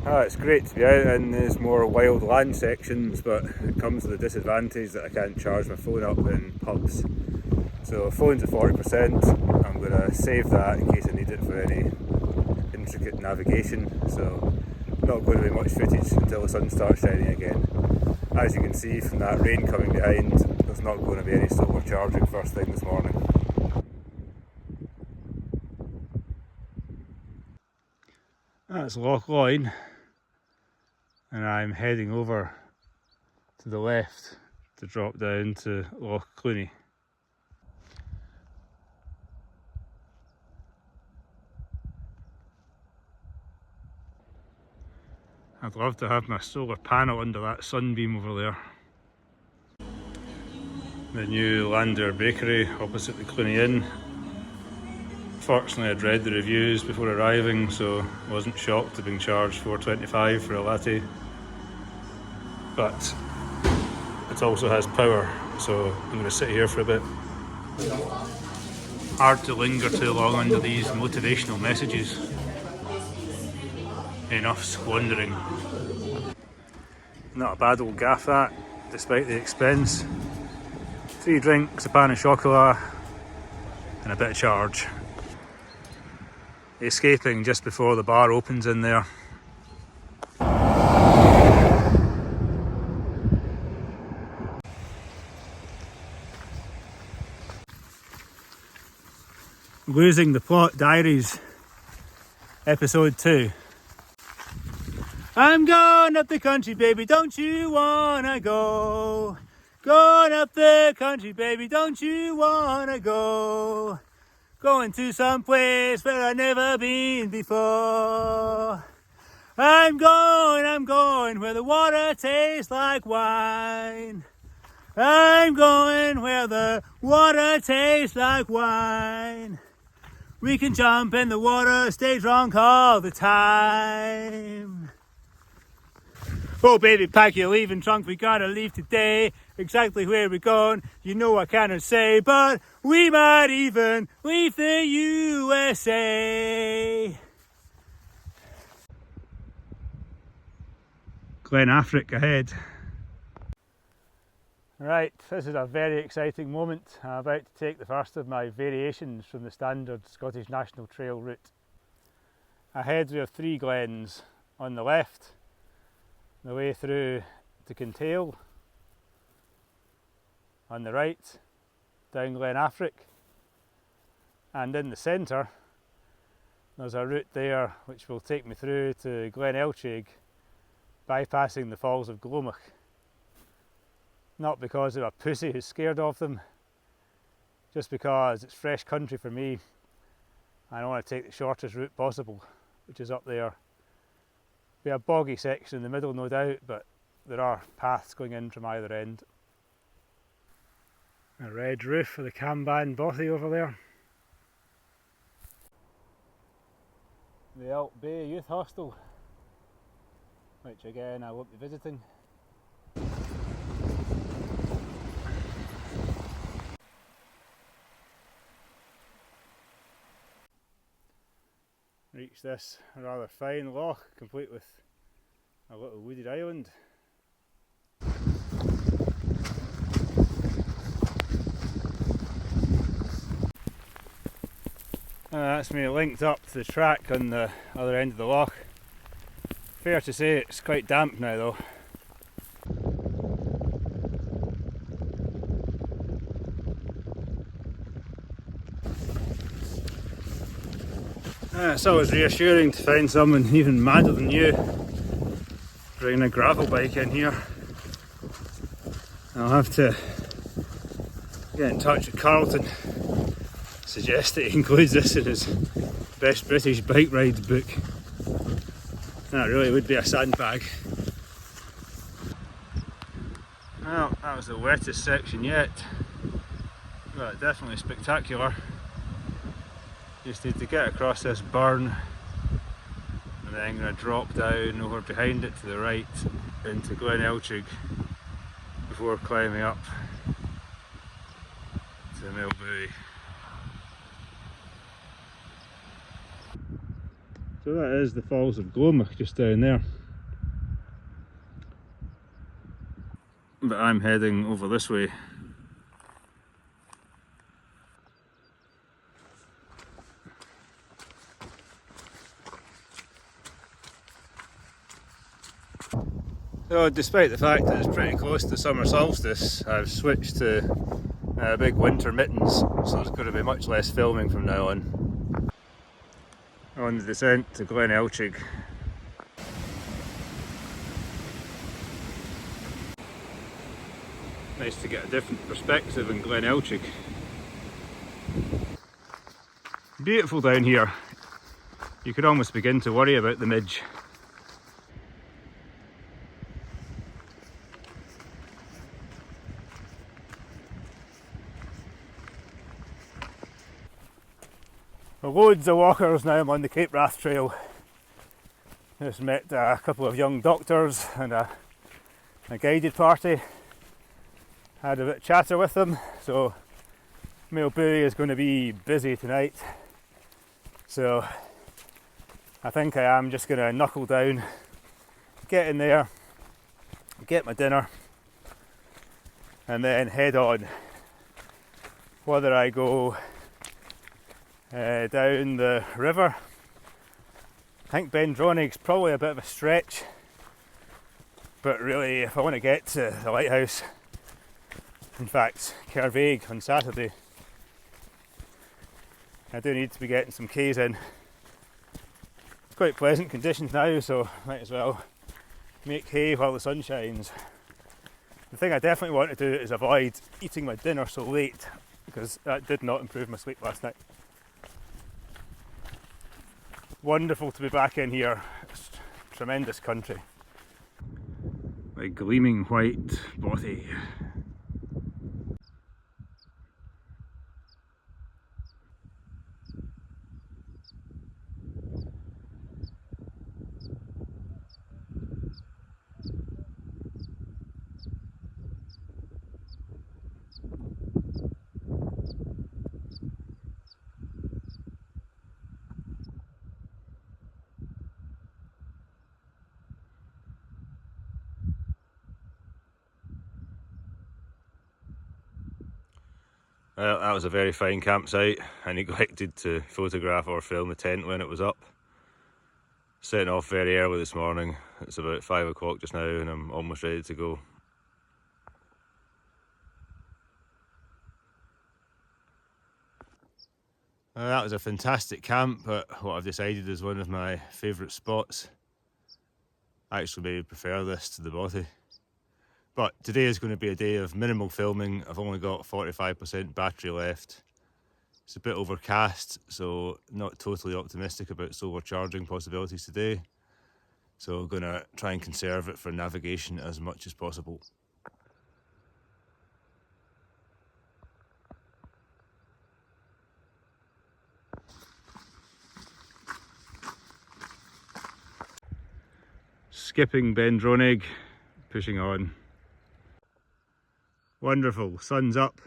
It's great to be out in these more wild land sections, but it comes with the disadvantage that I can't charge my phone up in pubs. So phone's at 40%, I'm going to save that in case I need it for any intricate navigation, so not going to be much footage until the sun starts shining again. As you can see from that rain coming behind, there's not going to be any solar charging first thing this morning. That's Loch Loyne, and I'm heading over to the left to drop down to Loch Cluny. I'd love to have my solar panel under that sunbeam over there. The new Lander Bakery opposite the Cluny Inn. Fortunately, I'd read the reviews before arriving, so I wasn't shocked at being charged $4.25 for a latte. But it also has power, so I'm going to sit here for a bit. Hard to linger too long under these motivational messages. Enough squandering. Not a bad old gaff that, despite the expense. 3 drinks, a pan of chocolat, and a bit of charge. Escaping just before the bar opens in there. Losing the Plot Diaries, episode 2. I'm going up the country, baby, don't you wanna go? Going up the country, baby, don't you wanna go? Going to some place where I've never been before. I'm going where the water tastes like wine. I'm going where the water tastes like wine. We can jump in the water, stay drunk all the time. Oh baby, pack your leaving trunk, we gotta leave today. Exactly where we're going, you know I cannot say, but we might even leave the USA. Glen Affric ahead. Right, this is a very exciting moment. I'm about to take the first of my variations from the standard Scottish National Trail route. Ahead we have 3 glens. On the left, the way through to Kintail. On the right, down Glen Affric, and in the centre there's a route there which will take me through to Glen Elchaig, bypassing the Falls of Glomach. Not because I'm a pussy who's scared of them, just because it's fresh country for me and I want to take the shortest route possible, which is up there. Be a boggy section in the middle, no doubt, but there are paths going in from either end. A red roof for the Camban Bothy over there. The Alt Bay Youth Hostel, which again I won't be visiting. Reach this rather fine loch, complete with a little wooded island. That's me linked up to the track on the other end of the loch. Fair to say it's quite damp now though. It's always reassuring to find someone even madder than you bringing a gravel bike in here. I'll have to get in touch with Carlton, suggest that he includes this in his Best British Bike Rides book. That really would be a sandbag. Well, that was the wettest section yet, but definitely spectacular. Just need to get across this burn and then I'm going to drop down over behind it to the right into Glen Elchaig before climbing up to the Mill Buoy. So that is the Falls of Glomach just down there. But I'm heading over this way. So despite the fact that it's pretty close to summer solstice, I've switched to big winter mittens, so there's going to be much less filming from now on. On the descent to Glen Elchig. Nice to get a different perspective in Glen Elchig. Beautiful down here. You could almost begin to worry about the midge. Well, loads of walkers now. I'm on the Cape Wrath Trail. Just met a couple of young doctors and a guided party. Had a bit of chatter with them, so Mailbury is going to be busy tonight. So I think I am just going to knuckle down, get in there, get my dinner, and then head on. Whether I go down the river, I think Bendronig's probably a bit of a stretch, but really if I want to get to the lighthouse, in fact Caervaig on Saturday, I do need to be getting some K's in. It's quite pleasant conditions now, so might as well make hay while the sun shines. The thing I definitely want to do is avoid eating my dinner so late, because that did not improve my sleep last night. Wonderful to be back in here. It's tremendous country. Like gleaming white bothy. Well, that was a very fine campsite. I neglected to photograph or film the tent when it was up. Setting off very early this morning. It's about 5 o'clock just now and I'm almost ready to go. That was a fantastic camp, but what I've decided is one of my favourite spots. I actually maybe prefer this to the bothy. But today is going to be a day of minimal filming. I've only got 45% battery left. It's a bit overcast, so not totally optimistic about solar charging possibilities today. So I'm going to try and conserve it for navigation as much as possible. Skipping Bendronig, pushing on. Wonderful, sun's up.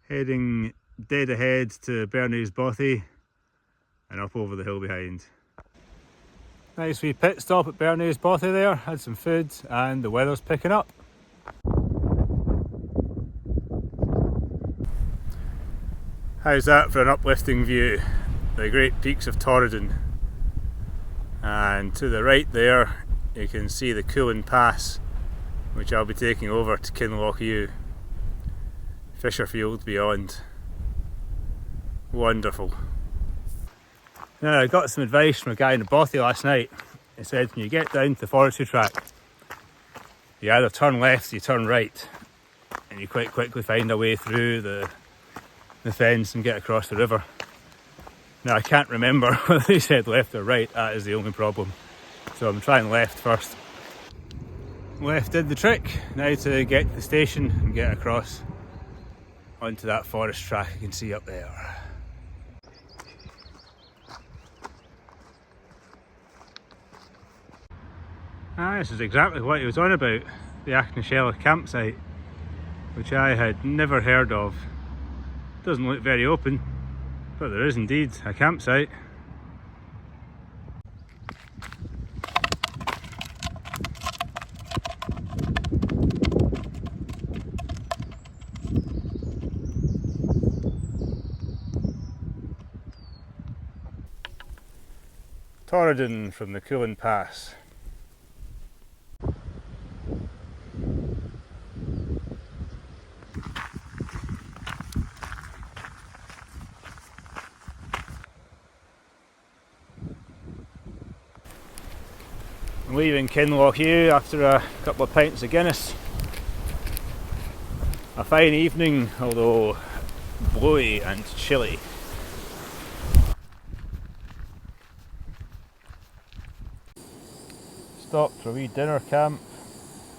Heading dead ahead to Bernay's Bothy and up over the hill behind. Nice wee pit stop at Bernay's Bothy there, had some food and the weather's picking up. How's that for an uplifting view? The great peaks of Torridon. And to the right there you can see the Coolin Pass, which I'll be taking over to Kinlochhew. Fisherfield beyond. Wonderful. Now I got some advice from a guy in the bothy last night. He said when you get down to the forestry track, you either turn left or you turn right, and you quite quickly find a way through the fence and get across the river. Now I can't remember whether he said left or right, that is the only problem. So I'm trying left first. Left did the trick. Now to get to the station and get across onto that forest track you can see up there. This is exactly what he was on about, the Achnashella campsite, which I had never heard of. Doesn't look very open, But there is indeed a campsite. Torridon from the Coolin Pass. I'm leaving Kinlochhew after a couple of pints of Guinness. A fine evening, although blowy and chilly. Stopped for a wee dinner camp,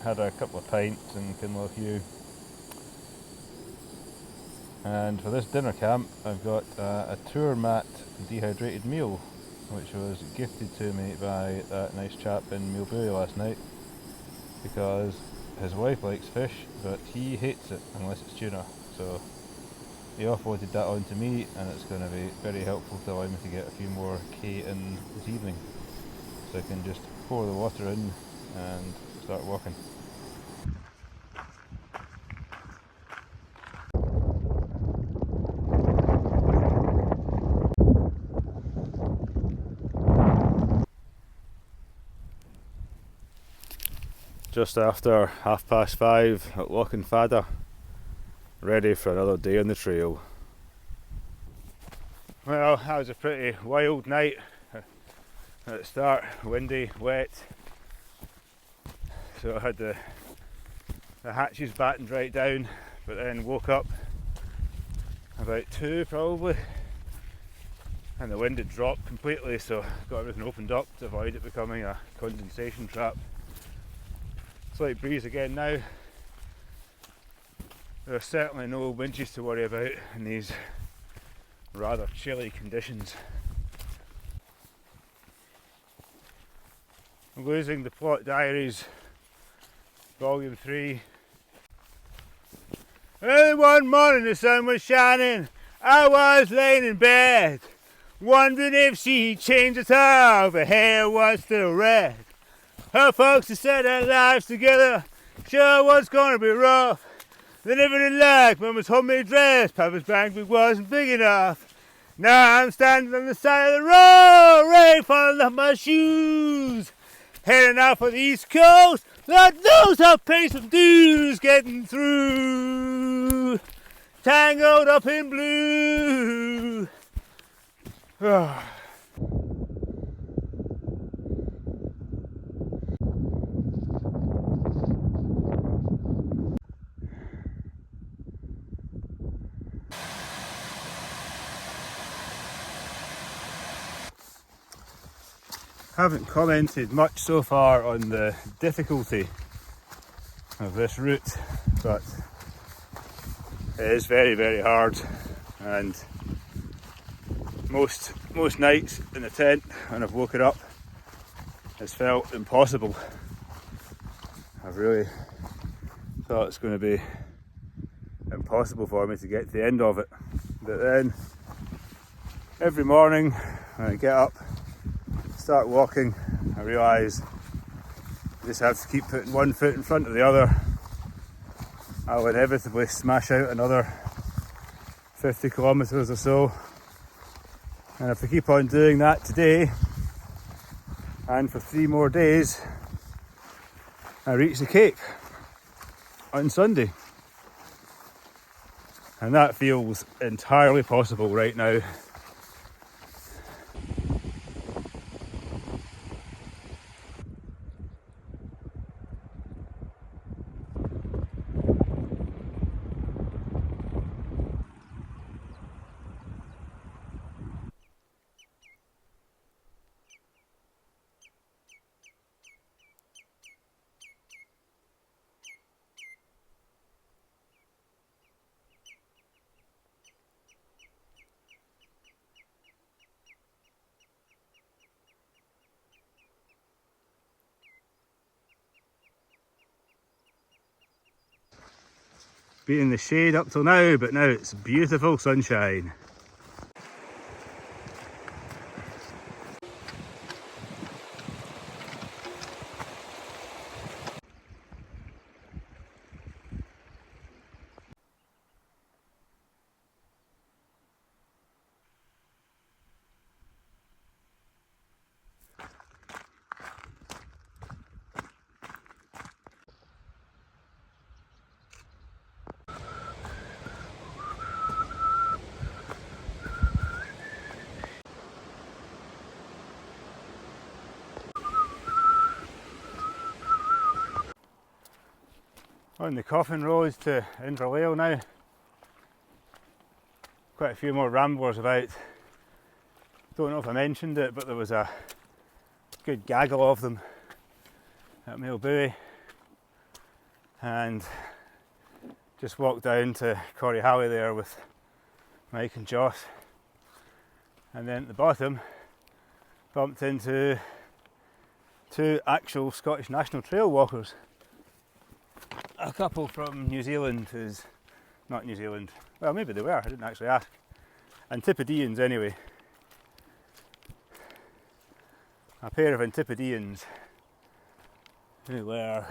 had a couple of pints in Kinlochhew. And for this dinner camp I've got a tour mat dehydrated meal, which was gifted to me by that nice chap in Millbury last night, because his wife likes fish but he hates it unless it's tuna, so he offloaded that onto me, and it's going to be very helpful to allow me to get a few more K in this evening, so I can just pour the water in and start walking. Just after 5:30 at Loch Fada, ready for another day on the trail. Well, that was a pretty wild night at the start, windy, wet, so I had the hatches battened right down, but then woke up about 2 probably, and the wind had dropped completely, so got everything opened up to avoid it becoming a condensation trap. Slight breeze again now. There are certainly no winches to worry about in these rather chilly conditions. I'm losing the plot diaries, volume 3. Early one morning the sun was shining, I was laying in bed, wondering if she'd changed at all, her hair was still red. Her folks had said their lives together sure was gonna be rough. They never did like Mama's homemade dress, Papa's bank book wasn't big enough. Now I'm standing on the side of the road, ready falling off my shoes. Heading out for the East Coast, Lord knows how pace of dues getting through. Tangled up in blue. Haven't commented much so far on the difficulty of this route, but it is very, very hard, and most nights in the tent when I've woken up it's felt impossible. I've really thought it's going to be impossible for me to get to the end of it, but then every morning when I get up, start walking, I realise I just have to keep putting one foot in front of the other. I'll inevitably smash out another 50 kilometres or so, and if I keep on doing that today and for 3 more days, I reach the Cape on Sunday, and that feels entirely possible right now. Been in the shade up till now, but now it's beautiful sunshine. On the Coffin Road to Inverlael now. Quite a few more ramblers about. Don't know if I mentioned it, but there was a good gaggle of them at Mailbury, and just walked down to Corryhallie there with Mike and Joss, and then at the bottom bumped into two actual Scottish National Trail walkers. A couple from New Zealand who's not New Zealand, well maybe they were, I didn't actually ask, Antipodeans anyway. A pair of Antipodeans who were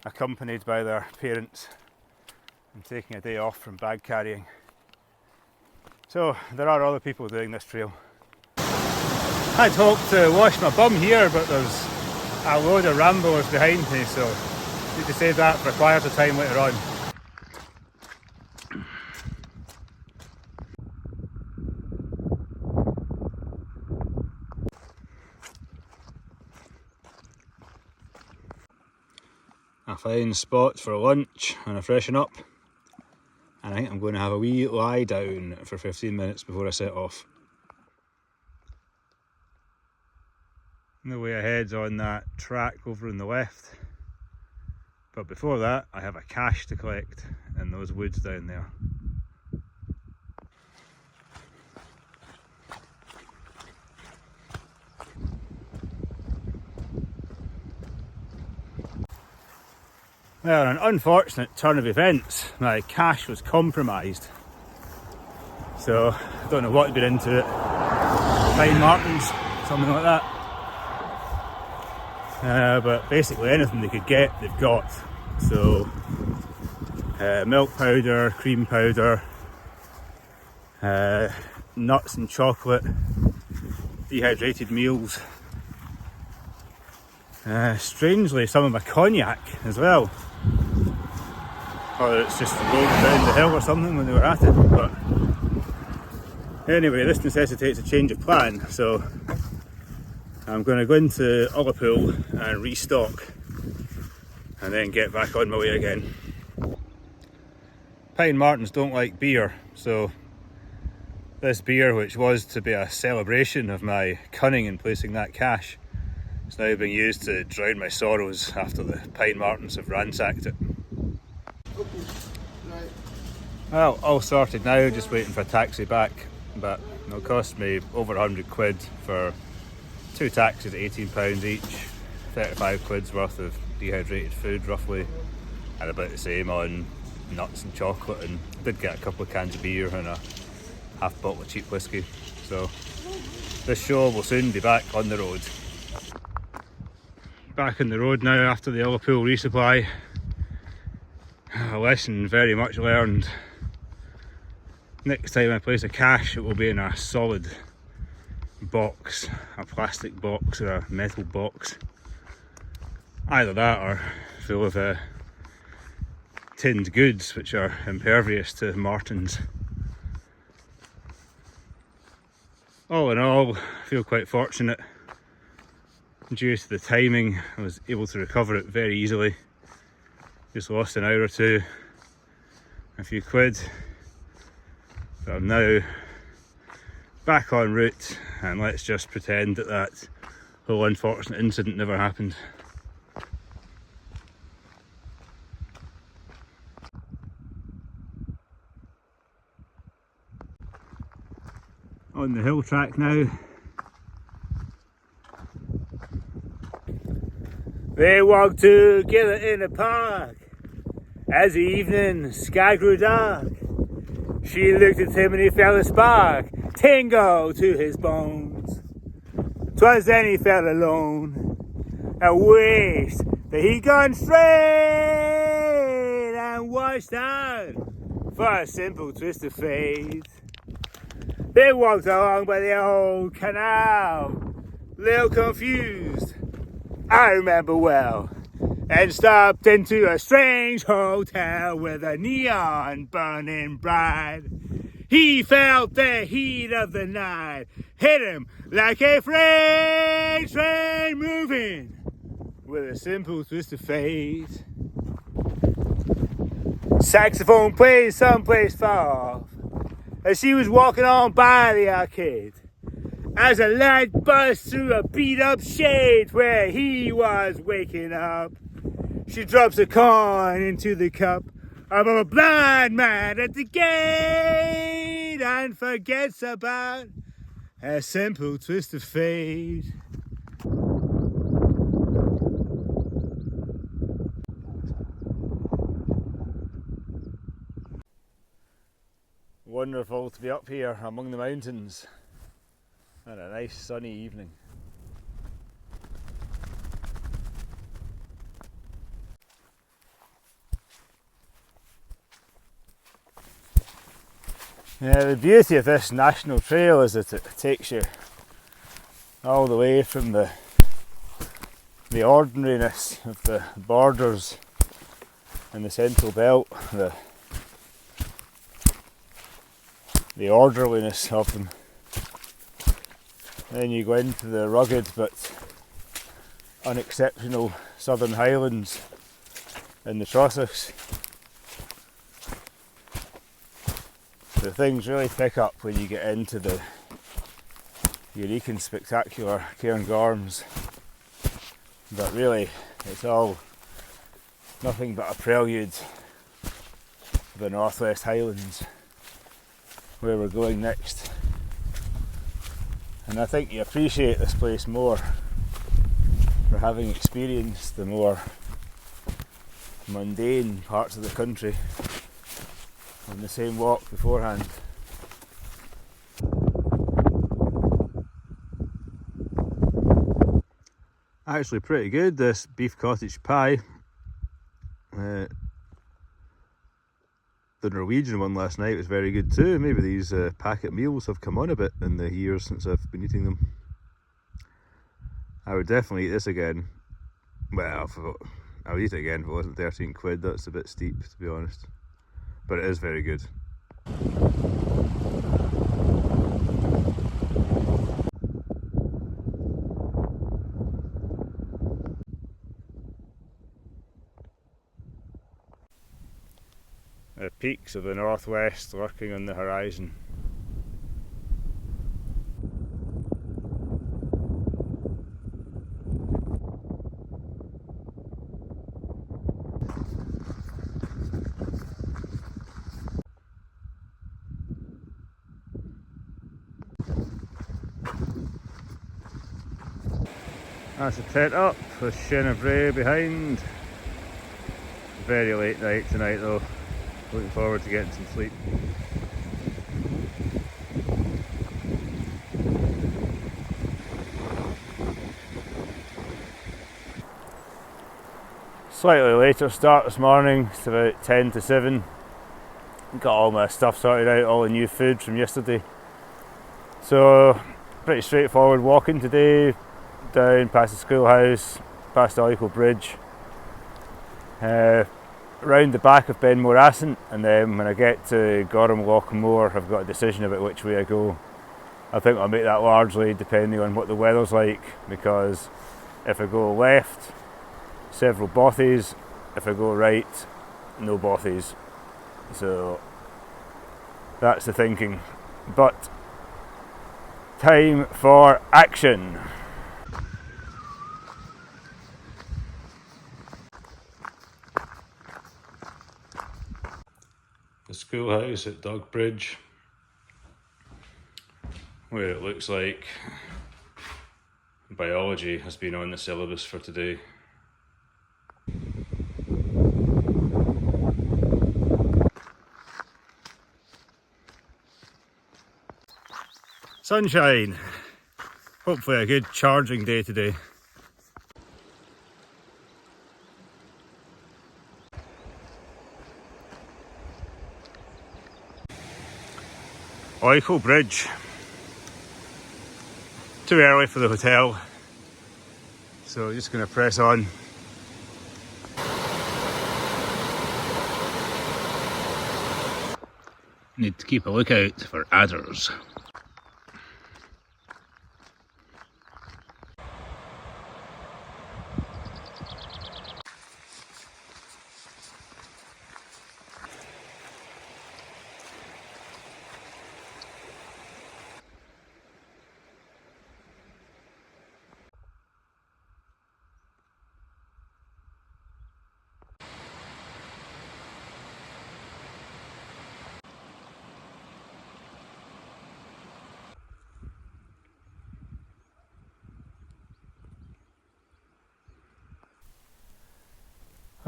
accompanied by their parents and taking a day off from bag carrying. So there are other people doing this trail. I'd hoped to wash my bum here, but there's a load of ramblers behind me, so need to save that for a quieter time later on. A fine spot for lunch and a freshen up, and I think I'm going to have a wee lie down for 15 minutes before I set off. The way ahead's on that track over on the left, but before that I have a cache to collect in those woods down there. Well, an unfortunate turn of events, my cache was compromised. So, I don't know what had been into it. Pine martens, something like that. But basically anything they could get, they've got. So, milk powder, cream powder, nuts and chocolate, dehydrated meals. Strangely, some of my cognac as well. Or it's just rolled down the hill or something when they were at it. But anyway, this necessitates a change of plan. So I'm going to go into Ullapool and restock, and then get back on my way again. Pine martens don't like beer, so this beer, which was to be a celebration of my cunning in placing that cache, is now being used to drown my sorrows after the pine martens have ransacked it. Well, all sorted now, just waiting for a taxi back, but it'll cost me over 100 quid for 2 taxis at £18 each, 35 quid's worth of dehydrated food roughly, and about the same on nuts and chocolate, and I did get a couple of cans of beer and a half bottle of cheap whiskey. So this show will soon be back on the road. Back on the road now after the Ullapool resupply. A lesson very much learned. Next time I place a cache, it will be in a solid box, a plastic box or a metal box. Either that or full of tinned goods which are impervious to martens. All in all, I feel quite fortunate. Due to the timing, I was able to recover it very easily. Just lost an hour or two, a few quid, but I'm now back en route, and let's just pretend that that whole unfortunate incident never happened. On the hill track now. They walked together in the park as the evening sky grew dark. She looked at him and he felt a spark tingle to his bones. 'Twas then he felt alone and wished that he'd gone straight and watched out for a simple twist of fate. They walked along by the old canal, little confused, I remember well, and stopped into a strange hotel with a neon burning bright. He felt the heat of the night hit him like a freight train moving with a simple twist of fate. Saxophone plays someplace far off as she was walking on by the arcade, as a light burst through a beat-up shade where he was waking up. She drops a coin into the cup of a blind man at the gate and forgets about a simple twist of fate. Wonderful to be up here among the mountains on a nice sunny evening. Yeah, the beauty of this national trail is that it takes you all the way from the ordinariness of the borders in the central belt, the orderliness of them. Then you go into the rugged but unexceptional southern Highlands in the Trossachs. The things really pick up when you get into the unique and spectacular Cairngorms, but really it's all nothing but a prelude to the Northwest Highlands, where we're going next. And I think you appreciate this place more for having experienced the more mundane parts of the country on the same walk beforehand. Actually pretty good, this beef cottage pie. The Norwegian one last night was very good too. Maybe these packet meals have come on a bit in the years since I've been eating them. I would definitely eat this again. Well, I would eat it again if it wasn't 13 quid. That's a bit steep, to be honest. But it is very good. The peaks of the northwest lurking on the horizon. That's a tent up with Shenabray behind. Very late night tonight though. Looking forward to getting some sleep. Slightly later start this morning, it's about 10 to 7. Got all my stuff sorted out, all the new food from yesterday. So, pretty straightforward walking today, down past the schoolhouse, past the Ullapool bridge, round the back of Benmore Ascent, and then when I get to Gorham Lochmore I've got a decision about which way I go. I think I'll make that largely depending on what the weather's like, because if I go left, several bothies, if I go right, no bothies. So that's the thinking. But time for action. The schoolhouse at Dugbridge, where it looks like biology has been on the syllabus for today. Sunshine. Hopefully a good charging day today. Ullapool Bridge. Too early for the hotel, so just going to press on. Need to keep a lookout for adders.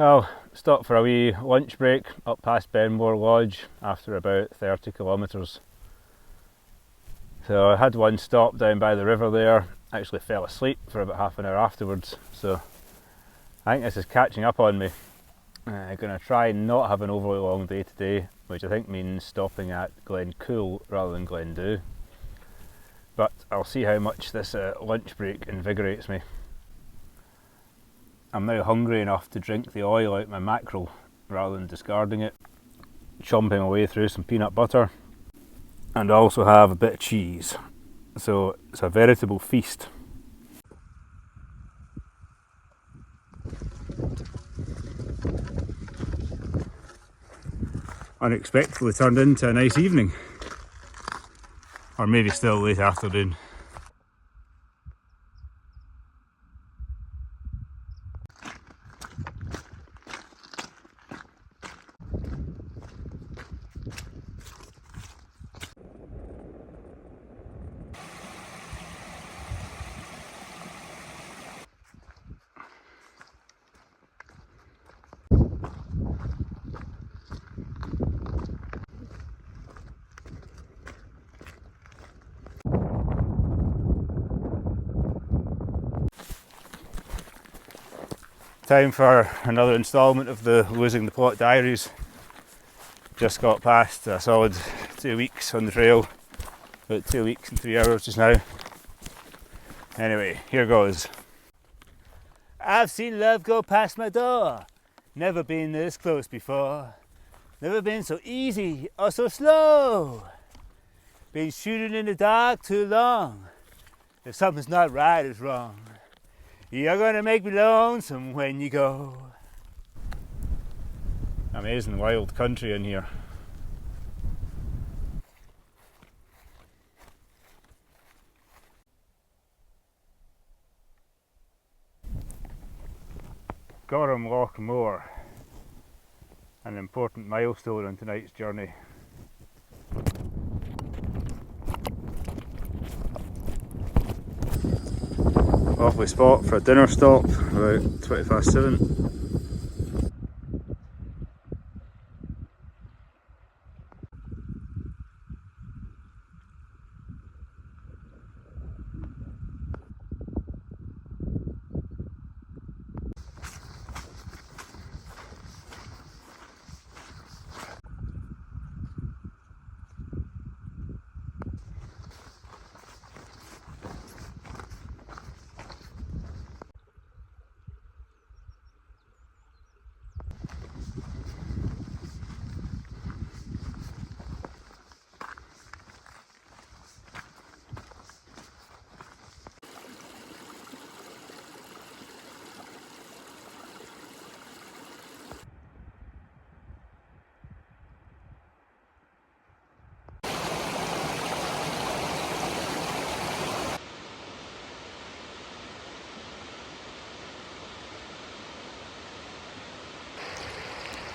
Well, stopped for a wee lunch break up past Benmore Lodge after about 30 kilometres. So I had one stop down by the river there, actually fell asleep for about half an hour afterwards, so I think this is catching up on me. I'm going to try and not have an overly long day today, which I think means stopping at Glencool rather than Glendu. But I'll see how much this lunch break invigorates me. I'm now hungry enough to drink the oil out my mackerel rather than discarding it, chomping away through some peanut butter, and also have a bit of cheese. So it's a veritable feast. Unexpectedly turned into a nice evening, or maybe still late afternoon. Time for another instalment of the Losing the Plot diaries. Just got past a solid 2 weeks on the trail, about 2 weeks and 3 hours just now. Anyway, here goes. I've seen love go past my door, never been this close before, never been so easy or so slow. Been shooting in the dark too long, if something's not right, it's wrong. You're gonna make me lonesome when you go. Amazing wild country in here. Gorham Loch Moor, an important milestone on tonight's journey. Lovely spot for a dinner stop, about 7:20.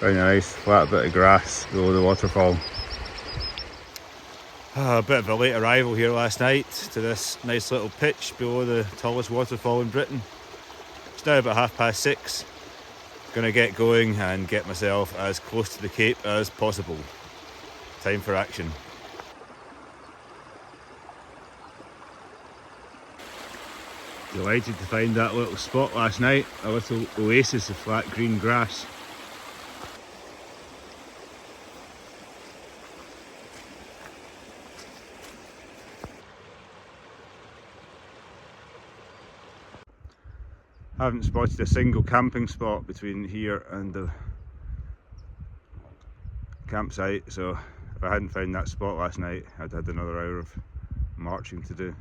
Very nice, flat bit of grass below the waterfall. A bit of a late arrival here last night to this nice little pitch below the tallest waterfall in Britain. It's now about 6:30. Gonna get going and get myself as close to the Cape as possible. Time for action. Delighted to find that little spot last night, a little oasis of flat green grass. Haven't spotted a single camping spot between here and the campsite, so if I hadn't found that spot last night, I'd had another hour of marching to do.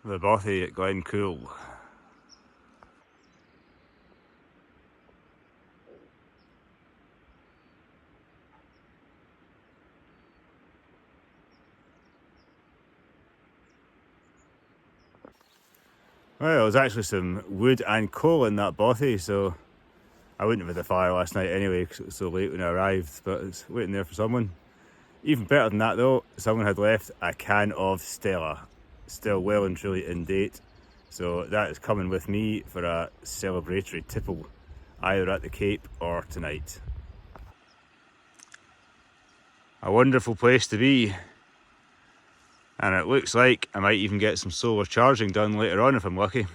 The bothy at Glencool. Well, there was actually some wood and coal in that bothy, so I wouldn't have had a fire last night anyway because it was so late when I arrived, but it's waiting there for someone. Even better than that though, someone had left a can of Stella, still well and truly in date, So that is coming with me for a celebratory tipple, either at the Cape or tonight. A wonderful place to be, and it looks like I might even get some solar charging done later on if I'm lucky.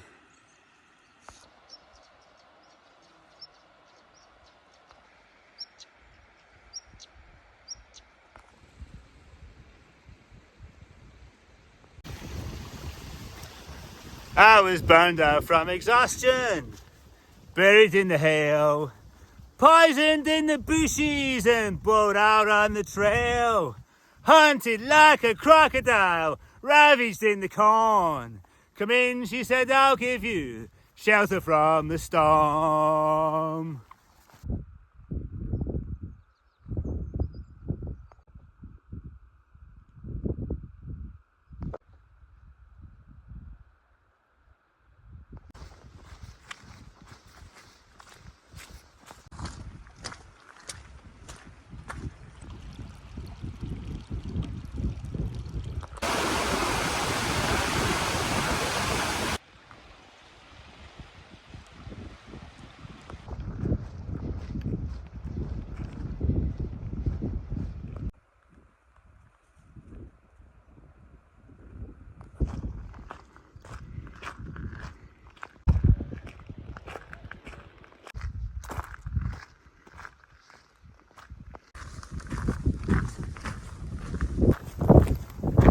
I was burned out from exhaustion, buried in the hail, poisoned in the bushes and blown out on the trail. Hunted like a crocodile, ravaged in the corn. Come in, she said, I'll give you shelter from the storm.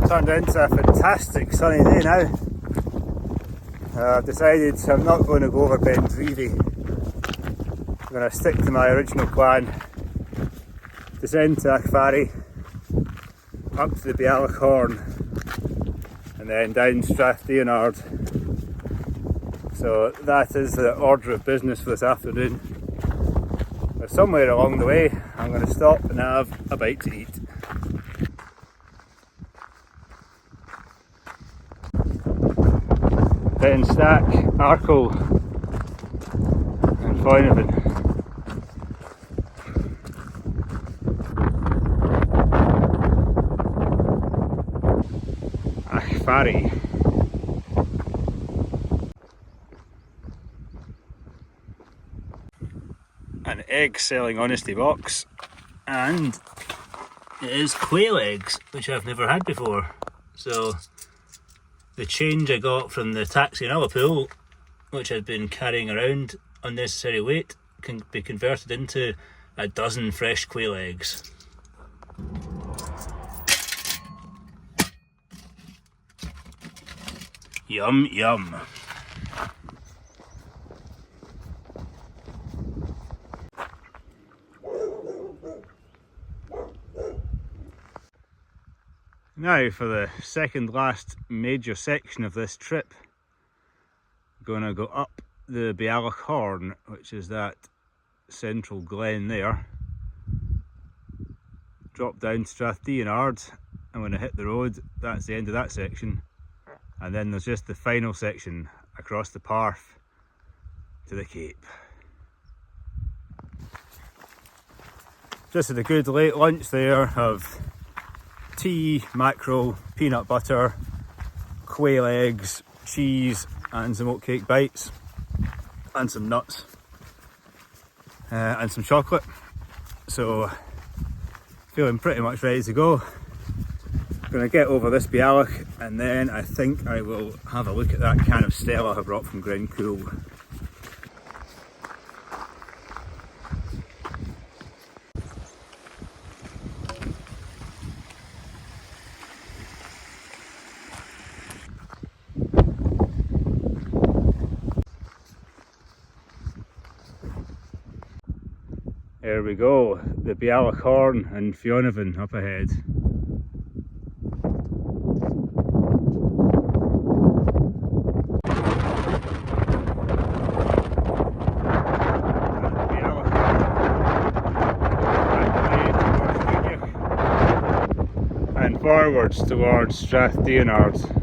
Turned into a fantastic sunny day now. I've decided I'm not going to go over Ben Dreevy. I'm going to stick to my original plan. Descend to Achfari, up to the Bialach Horn, and then down Strathdeonard. So that is the order of business for this afternoon. But somewhere along the way I'm going to stop and have a bite to eat. Then Stack, Arkle and Foynavan. Achfari. An egg selling honesty box, and it is quail eggs, which I've never had before. So the change I got from the taxi in Ullapool, which I'd been carrying around unnecessary weight, can be converted into a dozen fresh quail eggs. Yum yum. Now for the second last major section of this trip, I'm going to go up the Bialach Horn, which is that central glen there, drop down Strathdeonard, and when I hit the road, that's the end of that section, and then there's just the final section across the Parth to the Cape. Just had a good late lunch there of tea, mackerel, peanut butter, quail eggs, cheese and some oatcake bites and some nuts and some chocolate. So feeling pretty much ready to go. Gonna get over this Bialach and then I think I will have a look at that can of Stella I brought from Glencool. There we go, the Bialach Horn and Foynavan up ahead. And forwards towards Strathdeonard.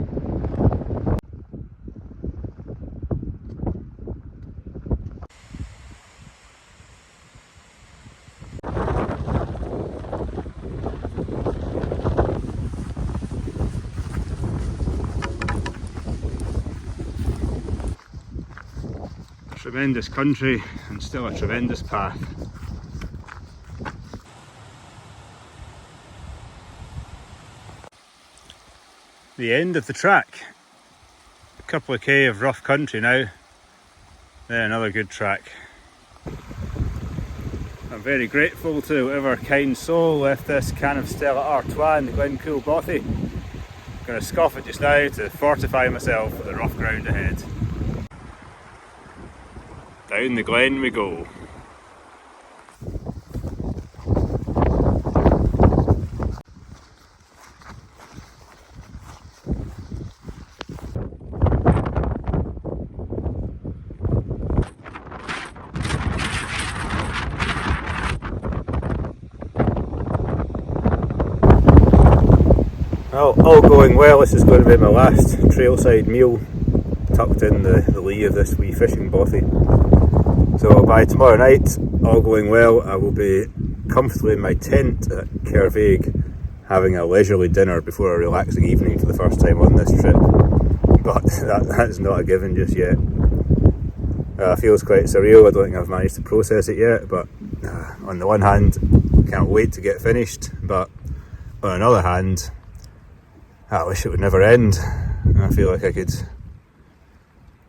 Tremendous country and still a tremendous path. The end of the track. A couple of K of rough country now. Then another good track. I'm very grateful to whoever kind soul left this can of Stella Artois in the Glencool bothy. I'm going to scoff it just now to fortify myself for the rough ground ahead. Down the glen we go. Well, all going well, this is going to be my last trailside meal tucked in the lee of this wee fishing bothy. So by tomorrow night, all going well, I will be comfortably in my tent at Kervaig having a leisurely dinner before a relaxing evening for the first time on this trip. But that's not a given just yet. Feels quite surreal. I don't think I've managed to process it yet, but on the one hand, can't wait to get finished, but on another hand, I wish it would never end. I feel like I could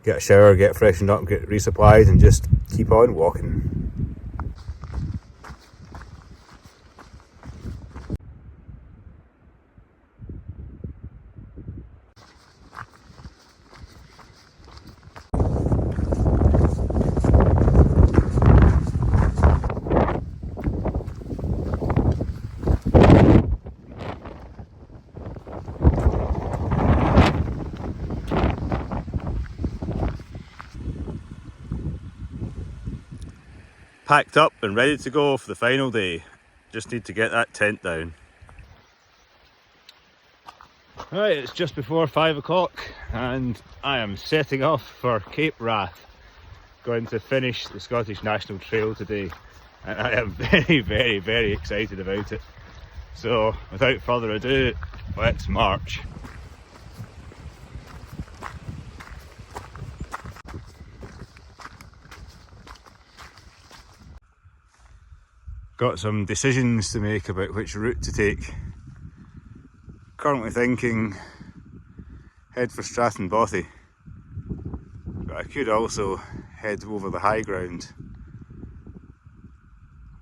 get a shower, get freshened up, get resupplied and just keep on walking. Packed up and ready to go for the final day. Just need to get that tent down. Right, it's just before 5 o'clock and I am setting off for Cape Wrath. Going to finish the Scottish National Trail today and I am very excited about it. So without further ado, let's march. Got some decisions to make about which route to take. Currently thinking head for Stratton Bothy, but I could also head over the high ground.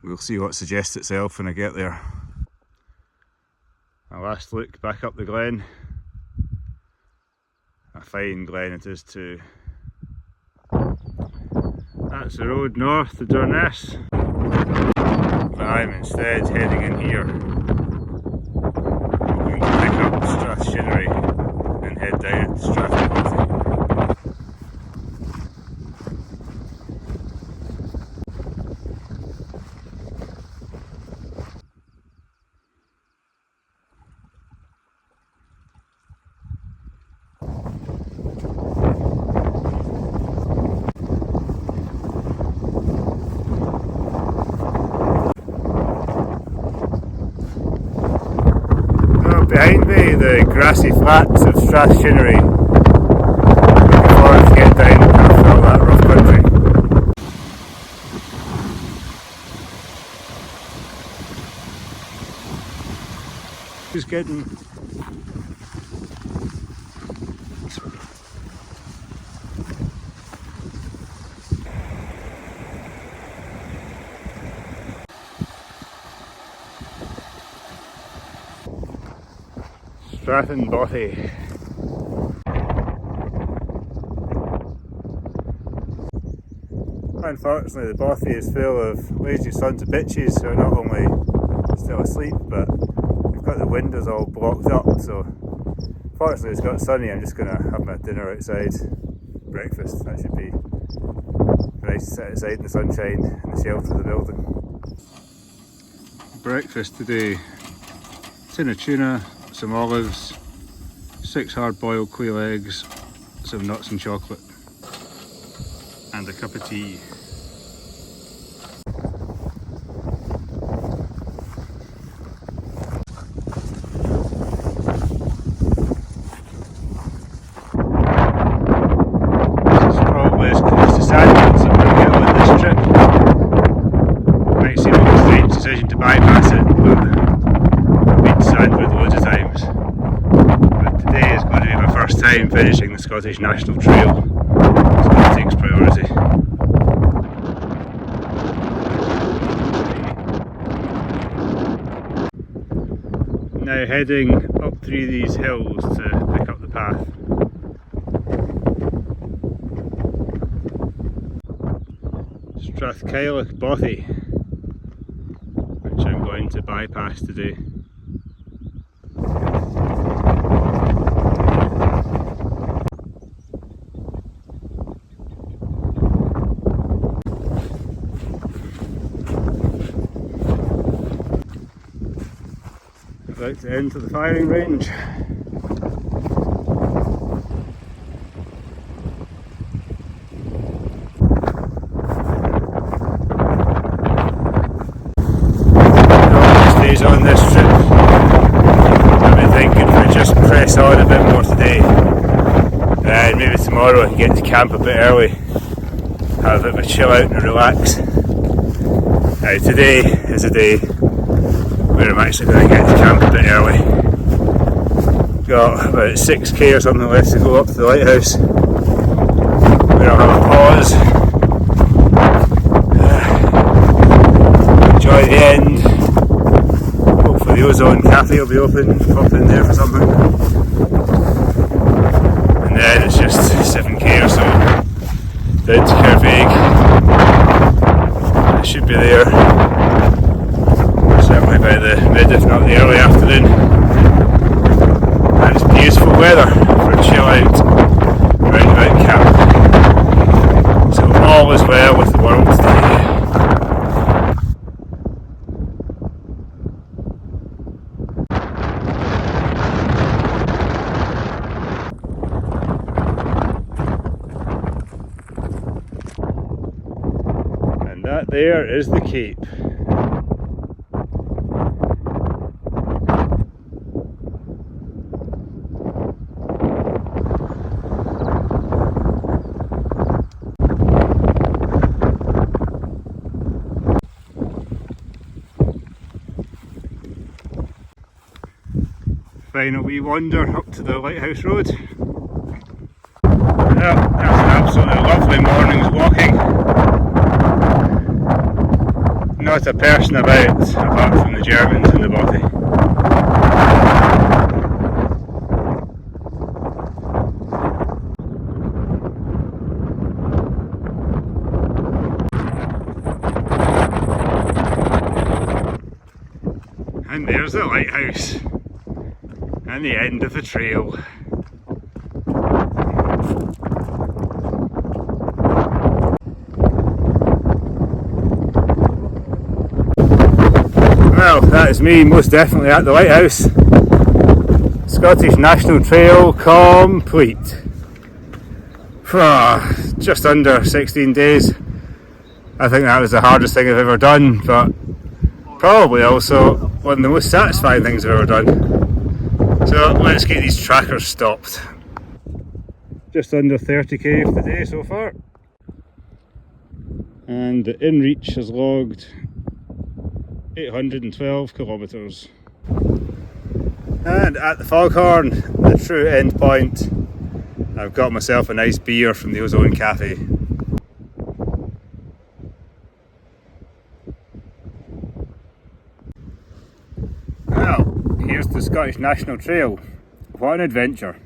We'll see what suggests itself when I get there. A last look back up the glen. A fine glen it is too. That's the road north to Durness. But I'm instead heading in here. I'm going to pick up Strathshinnery and head down to Stratton Bothy. Behind me, the grassy flats of Strathshinnery. Looking forward to get down after all that rough country. Just getting Stratton Bothy. Unfortunately, the bothy is full of lazy sons of bitches who are not only still asleep, but we've got the windows all blocked up. So, fortunately, it's got sunny. I'm just going to have my dinner outside, breakfast. That should be nice to sit outside in the sunshine in the shelter of the building. Breakfast today: tin of tuna, some olives, 6 hard-boiled quail eggs, some nuts and chocolate, and a cup of tea. This is probably as close to Sandman's time finishing the Scottish National Trail, so that takes priority. Now heading up through these hills to pick up the path. Strathkilloch Bothy, which I'm going to bypass today. About to enter the firing range. Days on this trip, I've been thinking if I just press on a bit more today, and maybe tomorrow I can get to camp a bit early, have a bit of a chill out and relax. Now today is a day where I'm actually going to get to camp a bit early. Got about 6k or something left to go up to the lighthouse, where I'll have a pause, enjoy the end. Hopefully the Ozone Cafe will be open, pop in there for something. And then it's just 7k or so down to Kervig. I should be there certainly by the mid, if not the early afternoon. And it's beautiful weather for a chill out round about camp. So all is well with the world today. And that there is the Cape. Final wee wander up to the lighthouse road. Well, that's an absolutely lovely morning's walking. Not a person about apart from the Germans and the bothy. And there's the lighthouse. And the end of the trail. Well, that is me most definitely at the lighthouse. Scottish National Trail complete. Just under 16 days. I think that was the hardest thing I've ever done, but probably also one of the most satisfying things I've ever done. So let's get these trackers stopped. Just under 30k for the day so far. And the InReach has logged 812 kilometres. And at the Foghorn, the true end point, I've got myself a nice beer from the Ozone Cafe. Well, here's the Scottish National Trail. What an adventure.